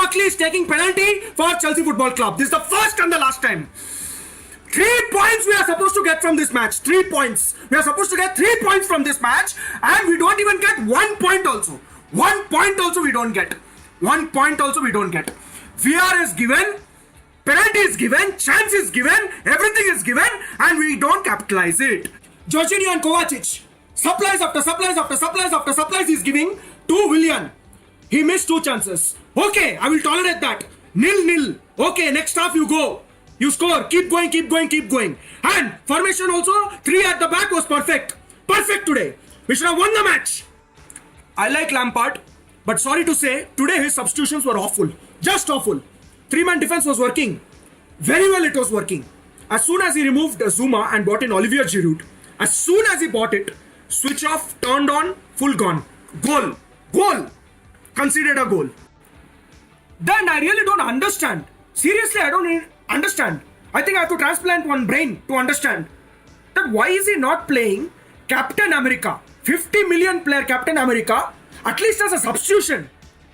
Barkley is taking penalty for Chelsea Football Club. This is the first and the last time. 3 points we are supposed to get from this match. 3 points. We are supposed to get 3 points from this match, and we don't even get 1 point also. 1 point also we don't get. 1 point also we don't get. VR is given, penalty is given, chance is given, everything is given, and we don't capitalize it. Jorginho and Kovacic, supplies after supplies after supplies after supplies he's giving to Willian. He missed 2 chances. Okay, I will tolerate that. 0-0. Okay, next half you go. You score. Keep going, keep going, keep going. And formation also, 3 at the back was perfect. Perfect today. We should have won the match. I like Lampard, but sorry to say, today his substitutions were awful. Just awful. 3-man defense was working. Very well it was working. As soon as he removed Zuma and brought in Olivier Giroud, as soon as he bought it, switch off, turned on, full gone. Goal. Goal. Considered a goal. Then I really don't understand. Seriously, I don't understand. I think I have to transplant one brain to understand that why is he not playing Captain America? 50 million player Captain America, at least as a substitution.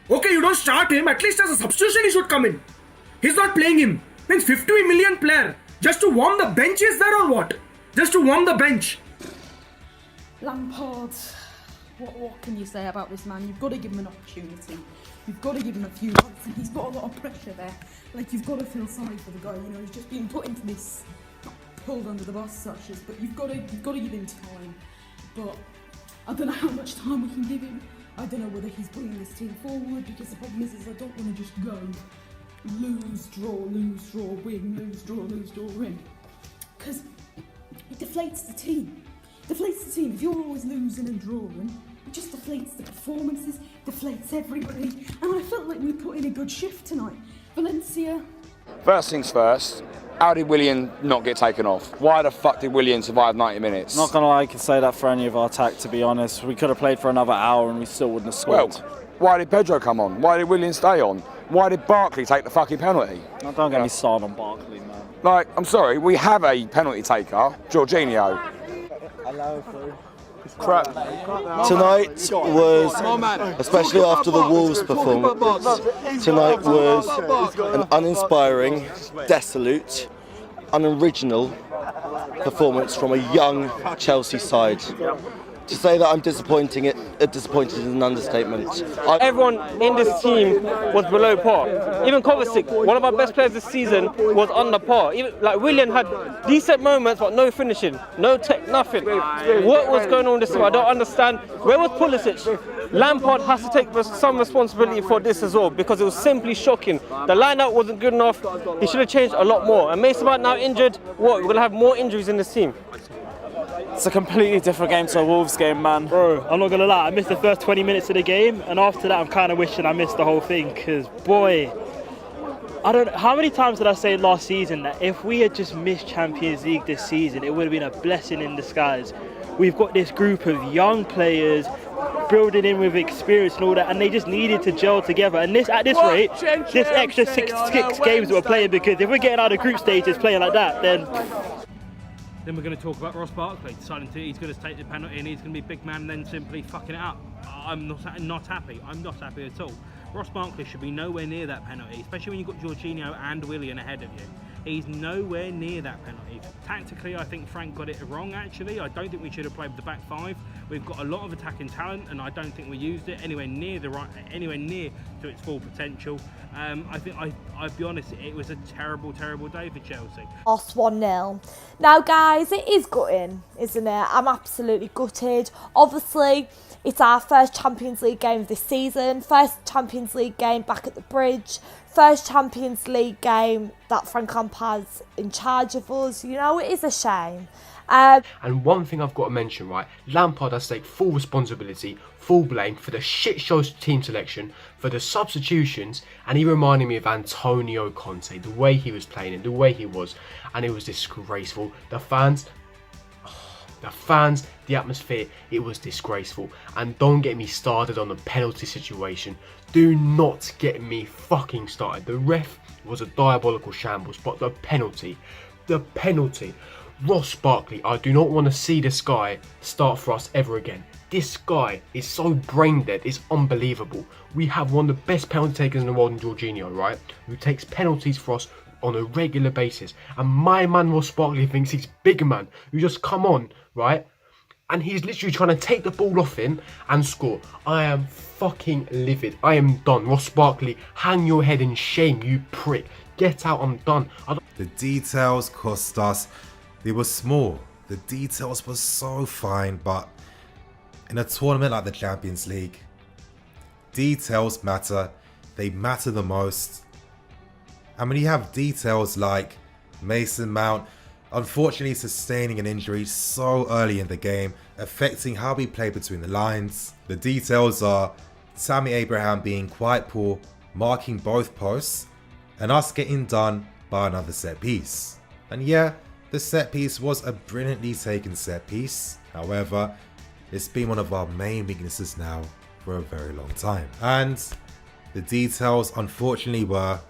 Okay, you don't start him, at least as a substitution he should come in. He's not playing him. Means 50 million player. Just to warm the bench is there or what? Just to warm the bench. Lampard, what can you say about this man? You've got to give him an opportunity. You've got to give him a few months, and he's got a lot of pressure there. Like, you've got to feel sorry for the guy. You know, he's just being put into this, not pulled under the bus, such as. But you've got to give him time. But I don't know how much time we can give him. I don't know whether he's bringing this team forward, because the problem is I don't want to just go lose, draw, win, lose, draw, win. Because it deflates the team. If you're always losing and drawing, it just deflates the performances, deflates everybody. And I felt like we put in a good shift tonight. Valencia. First things first, how did Willian not get taken off? Why the fuck did Willian survive 90 minutes? Not gonna lie, I can say that for any of our attack, to be honest. We could have played for another hour and we still wouldn't have scored. Well, why did Pedro come on? Why did Willian stay on? Why did Barkley take the fucking penalty? Now, don't get me started on Barkley, man. Like, I'm sorry, we have a penalty taker, Jorginho. Crap. Tonight was, especially after the Wolves performance, tonight was an uninspiring, desolate, unoriginal performance from a young Chelsea side. To say that I'm disappointed is an understatement. Everyone in this team was below par. Even Kovacic, one of our best players this season, was under par. Even like Willian had decent moments, but no finishing, no tech, nothing. What was going on with this team? I don't understand. Where was Pulisic? Lampard has to take some responsibility for this as well, because it was simply shocking. The lineup wasn't good enough. He should have changed a lot more. And Mason Mount now injured. What? We're gonna have more injuries in this team. It's a completely different game to a Wolves game, man. Bro, I'm not gonna lie, I missed the first 20 minutes of the game, and after that I'm kind of wishing I missed the whole thing, because boy, I don't know, how many times did I say last season that if we had just missed Champions League this season, it would have been a blessing in disguise. We've got this group of young players building in with experience and all that, and they just needed to gel together. And this, at this rate, this extra six games that we're playing, because if we're getting out of group stages playing like that, then we're going to talk about Ross Barkley deciding he's going to take the penalty and he's going to be big man and then simply fucking it up. I'm not happy. I'm not happy at all. Ross Barkley should be nowhere near that penalty, especially when you've got Jorginho and Willian ahead of you. He's nowhere near that penalty. Tactically, I think Frank got it wrong, actually. I don't think we should have played with the back 5. We've got a lot of attacking talent, and I don't think we used it anywhere near to its full potential. I'll be honest, it was a terrible, terrible day for Chelsea. Lost 1-0. Now, guys, it is gutting, isn't it? I'm absolutely gutted. Obviously, it's our first Champions League game of this season, first Champions League game back at the Bridge, first Champions League game that Frank Lampard's in charge of us. You know, it is a shame. And one thing I've got to mention, right, Lampard has to take full responsibility, full blame for the shit show team selection, for the substitutions, and he reminded me of Antonio Conte, the way he was playing and the way he was, and it was disgraceful. The fans, the atmosphere, it was disgraceful. And don't get me started on the penalty situation. Do not get me fucking started. The ref was a diabolical shambles, but the penalty, Ross Barkley, I do not want to see this guy start for us ever again. This guy is so brain dead, it's unbelievable. We have one of the best penalty takers in the world in Jorginho, right? Who takes penalties for us on a regular basis. And my man Ross Barkley thinks he's bigger man, who just come on, right? And he's literally trying to take the ball off him and score. I am fucking livid. I am done. Ross Barkley, hang your head in shame, you prick. Get out, I'm done. The details cost us. They were small. The details were so fine, but in a tournament like the Champions League, details matter. They matter the most. And when you have details like Mason Mount unfortunately sustaining an injury so early in the game, affecting how we play between the lines, the details are Tammy Abraham being quite poor, marking both posts, and us getting done by another set piece. And yeah, the set piece was a brilliantly taken set piece. However, it's been one of our main weaknesses now for a very long time. And the details unfortunately were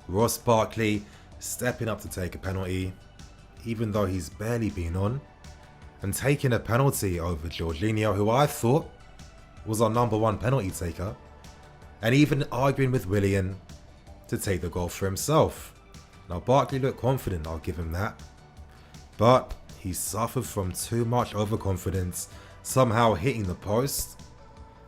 Ross Barkley stepping up to take a penalty, even though he's barely been on, and taking a penalty over Jorginho, who I thought was our #1 penalty taker, and even arguing with Willian to take the goal for himself. Now Barkley looked confident, I'll give him that, but he suffered from too much overconfidence, somehow hitting the post,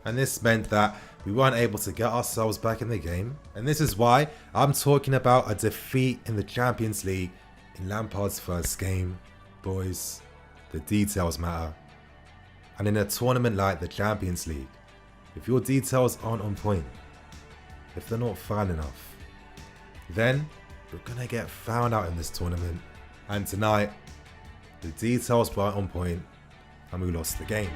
and this meant that we weren't able to get ourselves back in the game. And this is why I'm talking about a defeat in the Champions League in Lampard's first game. Boys, the details matter. And in a tournament like the Champions League, if your details aren't on point, if they're not fine enough, then you're gonna get found out in this tournament. And tonight, the details weren't on point and we lost the game.